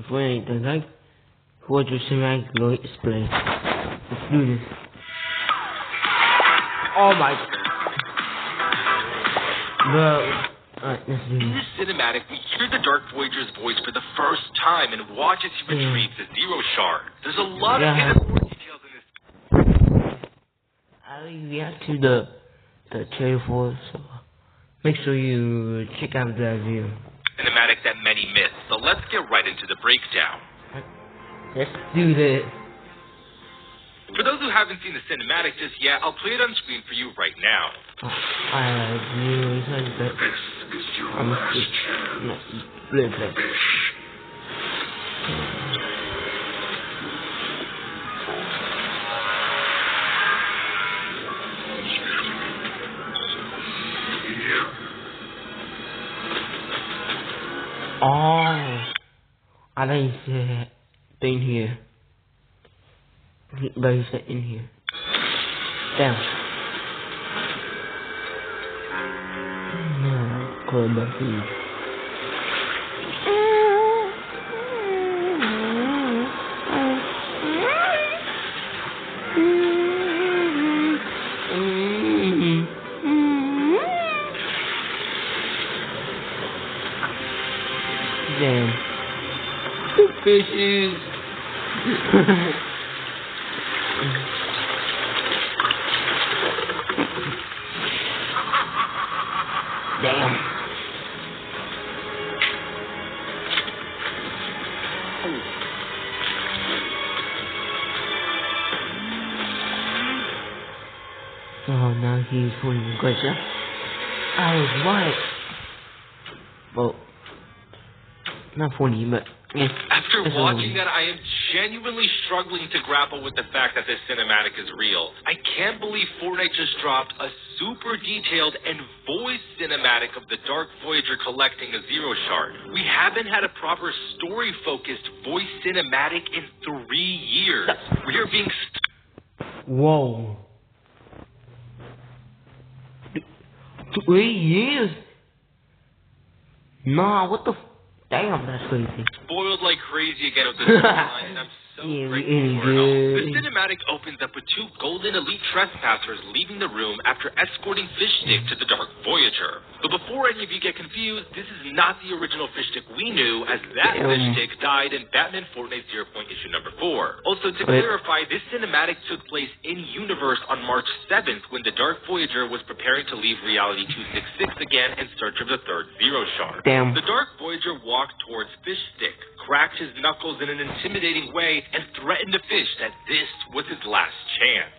Fortnite the like voyager cinematic display. Let's do this. Oh my god. Let's do In this. this cinematic, we hear the Dark Voyager's voice for the first time and watch as he retrieves the Zero Shard. There's a lot of important details in this. I'll react to the trailer for, so make sure you check out that video. Cinematic that many miss, so let's get right into the breakdown. Let's do this. For those who haven't seen the cinematic just yet, I'll play it on screen for you right now. Oh, I thought you said in here. But you said in here. Damn. No, cool, but please. Damn. The fishes. Damn. Oh, now he's pulling the question. I was right. Well, not funny, but yeah. After watching that, I am genuinely struggling to grapple with the fact that this cinematic is real. I can't believe Fortnite just dropped a super detailed and voice cinematic of the Dark Voyager collecting a Zero Shard. We haven't had a proper story-focused voice cinematic in 3 years. We are being... Whoa. 3 years? Nah, what the damn, that's crazy. Spoiled like crazy again with the storyline, and I'm so grateful for it all. The cinematic opens up with 2 golden elite trespassers leaving the room after escorting Fishstick to the Dark Voyager. But before any of you get confused, this is not the original Fishstick we knew, as that Fishstick died in Batman Fortnite 0. issue number 4. Also, to clarify, this cinematic took place in-universe on March 7th when the Dark Voyager was preparing to leave Reality 266 again in search of the 3rd Zero Shard. Damn. The Dark Voyager walked towards Fishstick, cracked his knuckles in an intimidating way, and threatened the fish that this was his last chance.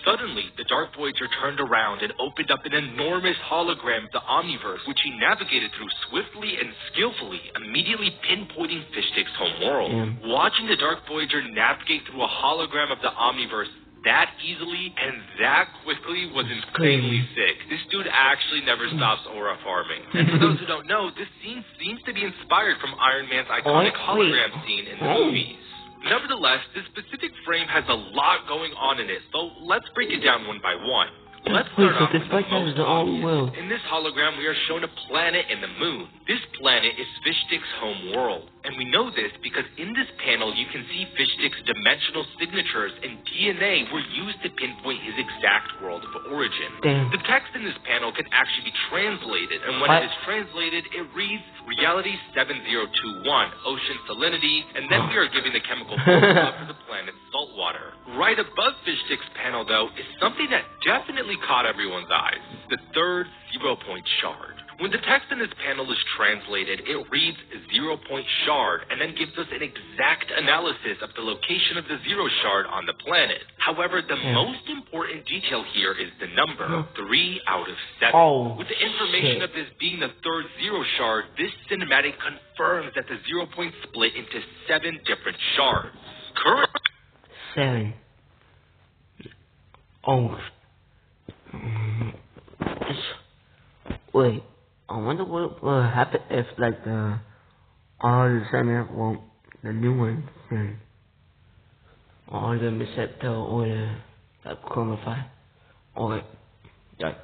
Suddenly, the Dark Voyager turned around and opened up an enormous hologram of the Omniverse, which he navigated through swiftly and skillfully, immediately pinpointing Fishstick's home world. Watching the Dark Voyager navigate through a hologram of the Omniverse that easily and that quickly was insanely sick. This dude actually never stops aura farming. And for those who don't know, this scene seems to be inspired from Iron Man's iconic hologram scene in the movies. Nevertheless, this specific frame has a lot going on in it, so let's break it down one by one. Let's start off with the most obvious. In this hologram, we are shown a planet and the moon. This planet is Fishstick's home world. And we know this because in this panel, you can see Fishstick's dimensional signatures and DNA were used to pinpoint his exact world of origin. The text in this panel can actually be translated, and when it is translated, it reads Reality 7021, Ocean Salinity, and then we are given the chemical formula for the planet's saltwater. Right above Fishstick's panel, though, is something that definitely caught everyone's eyes. The 3rd 0-point shard. When the text in this panel is translated, it reads 0-point shard and then gives us an exact analysis of the location of the Zero Shard on the planet. However, the most important detail here is the number 3 out of 7. With the information of this being the 3rd Zero Shard, this cinematic confirms that the 0-point split into 7 different shards. 7. Oh. Wait. I wonder what will happen if, like, all the center won't, the new one, or the Receptor, or the Chromify, or, like,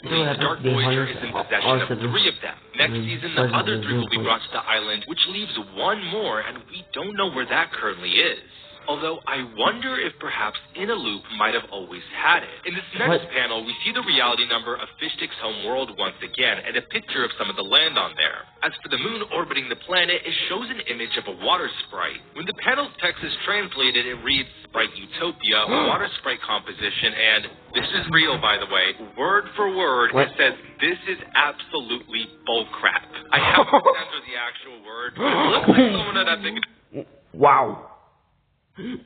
The Dark Voyager is in possession of 3 of them. Next season, the other 3 will be brought to the island, which leaves 1 more, and we don't know where that currently is. Although I wonder if perhaps Inaloop might have always had it. In this next panel, we see the reality number of Fishstick's home world once again, and a picture of some of the land on there. As for the moon orbiting the planet, it shows an image of a water sprite. When the panel's text is translated, it reads Sprite Utopia, water sprite composition, and this is real, by the way. Word for word, it says, this is absolutely bullcrap. I haven't censored the actual word, but it looks like someone had that big... Wow.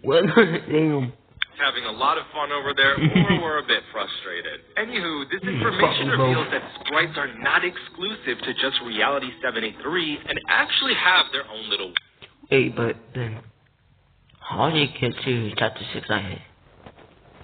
Well, damn. Having a lot of fun over there, or we're a bit frustrated. Anywho, this information reveals that sprites are not exclusive to just Reality 783 and actually have their own little... Hey, but then, how did it get to Chapter 6 island?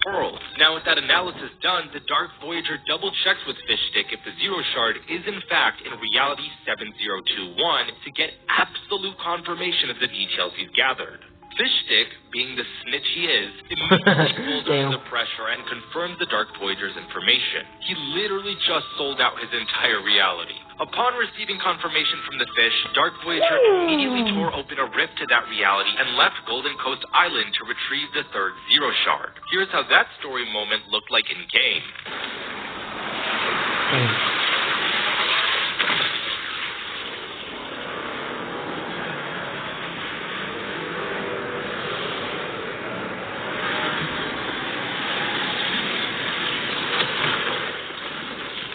World. Now, with that analysis done, the Dark Voyager double-checks with Fishstick if the Zero Shard is in fact in Reality 7021 to get absolute confirmation of the details he's gathered. Fishstick, being the snitch he is, immediately pulls under the pressure and confirms the Dark Voyager's information. He literally just sold out his entire reality. Upon receiving confirmation from the fish, Dark Voyager immediately tore open a rift to that reality and left Golden Coast Island to retrieve the 3rd Zero Shard. Here's how that story moment looked like in-game.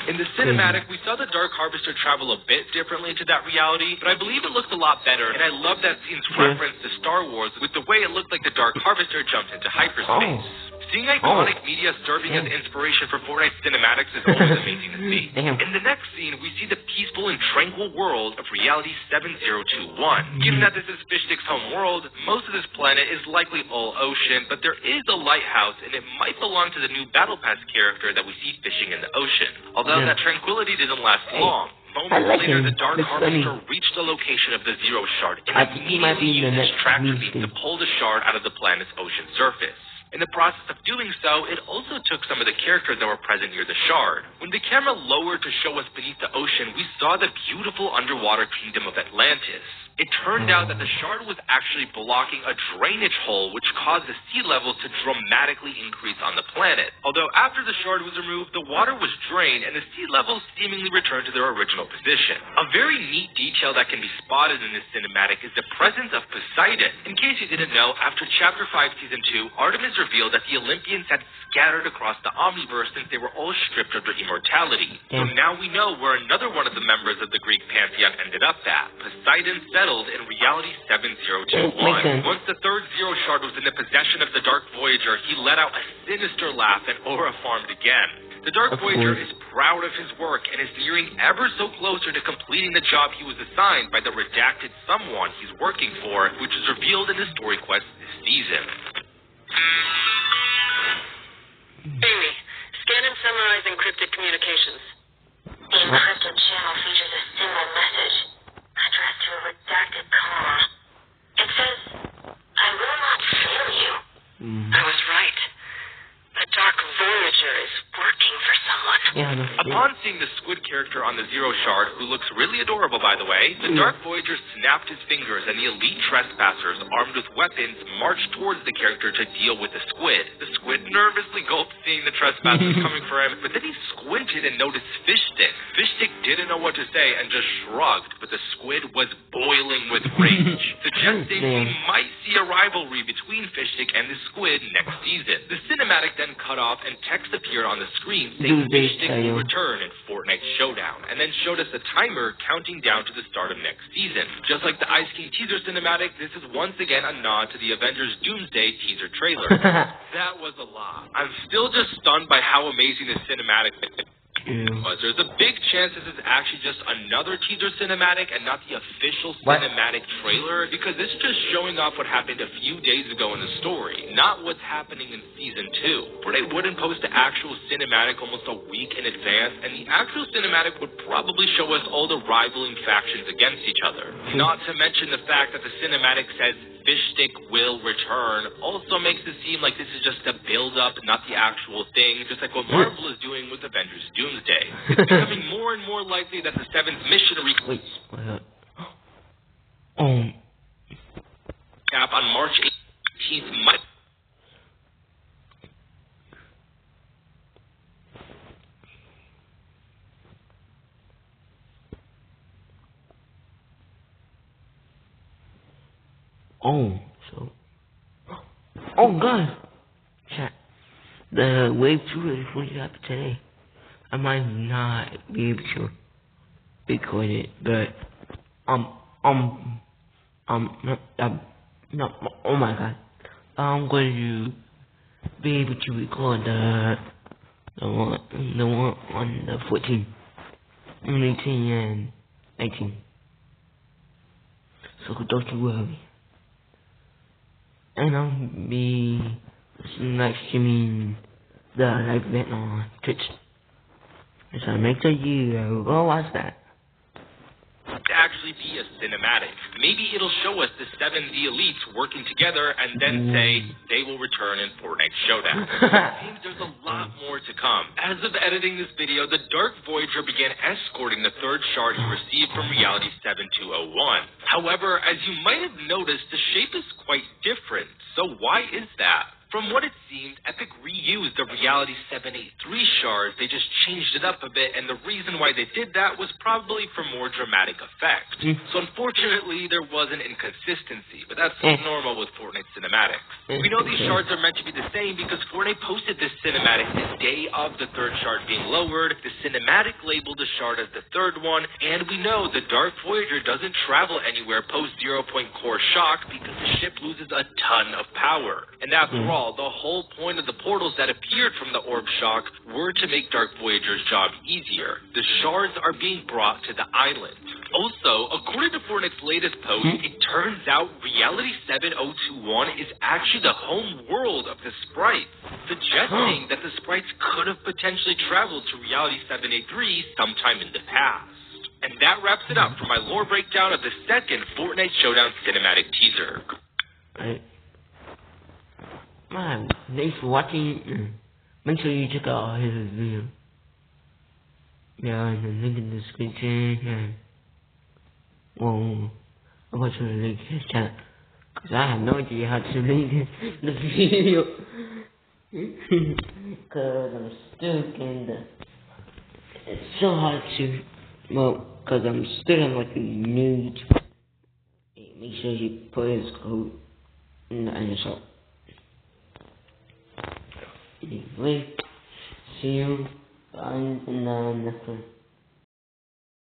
In the cinematic, we saw the Dark Harvester travel a bit differently to that reality, but I believe it looked a lot better, and I love that scene's reference to Star Wars with the way it looked like the Dark Harvester jumped into hyperspace. Seeing iconic media serving as inspiration for Fortnite cinematics is always amazing to see. In the next scene, we see the peaceful and tranquil world of Reality 7021. Given that this is Fishstick's home world, most of this planet is likely all ocean, but there is a lighthouse, and it might belong to the new Battle Pass character that we see fishing in the ocean. Although that tranquility didn't last long. Moments later, the Dark Harvester reached the location of the Zero Shard and immediately used his tractor beam to pull the shard out of the planet's ocean surface. In the process of doing so, it also took some of the characters that were present near the shard. When the camera lowered to show us beneath the ocean, we saw the beautiful underwater kingdom of Atlantis. It turned out that the shard was actually blocking a drainage hole which caused the sea levels to dramatically increase on the planet. Although after the shard was removed, the water was drained and the sea levels seemingly returned to their original position. A very neat detail that can be spotted in this cinematic is the presence of Poseidon. In case you didn't know, after Chapter 5 Season 2, Artemis revealed that the Olympians had scattered across the Omniverse since they were all stripped of their immortality. So now we know where another one of the members of the Greek pantheon ended up at. Poseidon settled in Reality 7021. Once the 3rd Zero Shard was in the possession of the Dark Voyager, he let out a sinister laugh and aura-farmed again. The Dark Voyager is proud of his work and is nearing ever so closer to completing the job he was assigned by the redacted someone he's working for, which is revealed in the story quest this season. Amy, scan and summarize encrypted communications. The encrypted channel features a single message addressed to a redacted comm. It says, I will not fail you. I was right. The Dark Voyager is working for someone. Upon seeing the squid character on the Zero Shard, who looks really adorable by the way, the Dark Voyager snapped his fingers and the elite trespassers, armed with weapons, marched towards the character to deal with the squid. The squid nervously gulped seeing the trespassers coming for him, but then he squinted and noticed Fishstick. Fishstick didn't know what to say and just shrugged, but the squid was boiling with rage, suggesting we might see a rivalry between Fishstick and the squid next season. The cinematic then cut off and text appeared on the screen saying Fishstick will return in Fortnite Showdown, and then showed us a timer counting down to the start of next season. Just like the Ice King teaser cinematic, this is once again a nod to the Avengers Doomsday teaser trailer. That was a lot. I'm still just stunned by how amazing this cinematic was. There's a big chance this is actually just another teaser cinematic and not the official cinematic trailer, because this is just showing off what happened a few days ago in the story, not what's happening in Season 2. Fortnite wouldn't post the actual cinematic almost a week in advance, and the actual cinematic would probably show us all the rivaling factions against each other. Not to mention the fact that the cinematic says fish stick will return also makes it seem like this is just a build-up, not the actual thing, just like what Marvel is doing with Avengers Doomsday. It's becoming more and more likely that the Seventh mission Wait, what? recap on March 18th might... God, chat. The wave 2 is fully up today. I might not be able to record it, but no, oh my God, I'm going to be able to record the one on the 14th, 18, and 19. So don't you worry. And I'll be live streaming the live event on Twitch. So make sure you go watch that. Actually be a cinematic. Maybe it'll show us the 7 The Elites working together and then say they will return in Fortnite Showdown. It seems there's a lot more to come. As of editing this video, the Dark Voyager began escorting the third shard he received from Reality 7201. However, as you might have noticed, the shape is quite different. So why is that? From what it seems, Epic reused the Reality 783 shards. They just changed it up a bit, and the reason why they did that was probably for more dramatic effect. So unfortunately, there was an inconsistency, but that's normal with Fortnite cinematics. We know these shards are meant to be the same because Fortnite posted this cinematic the day of the third shard being lowered. The cinematic labeled the shard as the third one, and we know the Dark Voyager doesn't travel anywhere post 0-point core shock because the ship loses a ton of power. And after all, the whole point of the portals that appeared from the orb shock were to make Dark Voyager's job easier. The shards are being brought to the island. Also, according to Fortnite's latest post, it turns out Reality 7021 is actually the home world of the sprites, suggesting that the sprites could have potentially traveled to Reality 783 sometime in the past. And that wraps it up for my lore breakdown of the second Fortnite Showdown cinematic teaser. Thanks for watching. Make sure you check out his video. Yeah, the link in the description. And I'm going to link his channel, because I have no idea how to link the video. Because I'm stuck in the... It's so hard to... because I'm still on like a new... Make sure you put his code in the answer. Anyway, see you in the next one.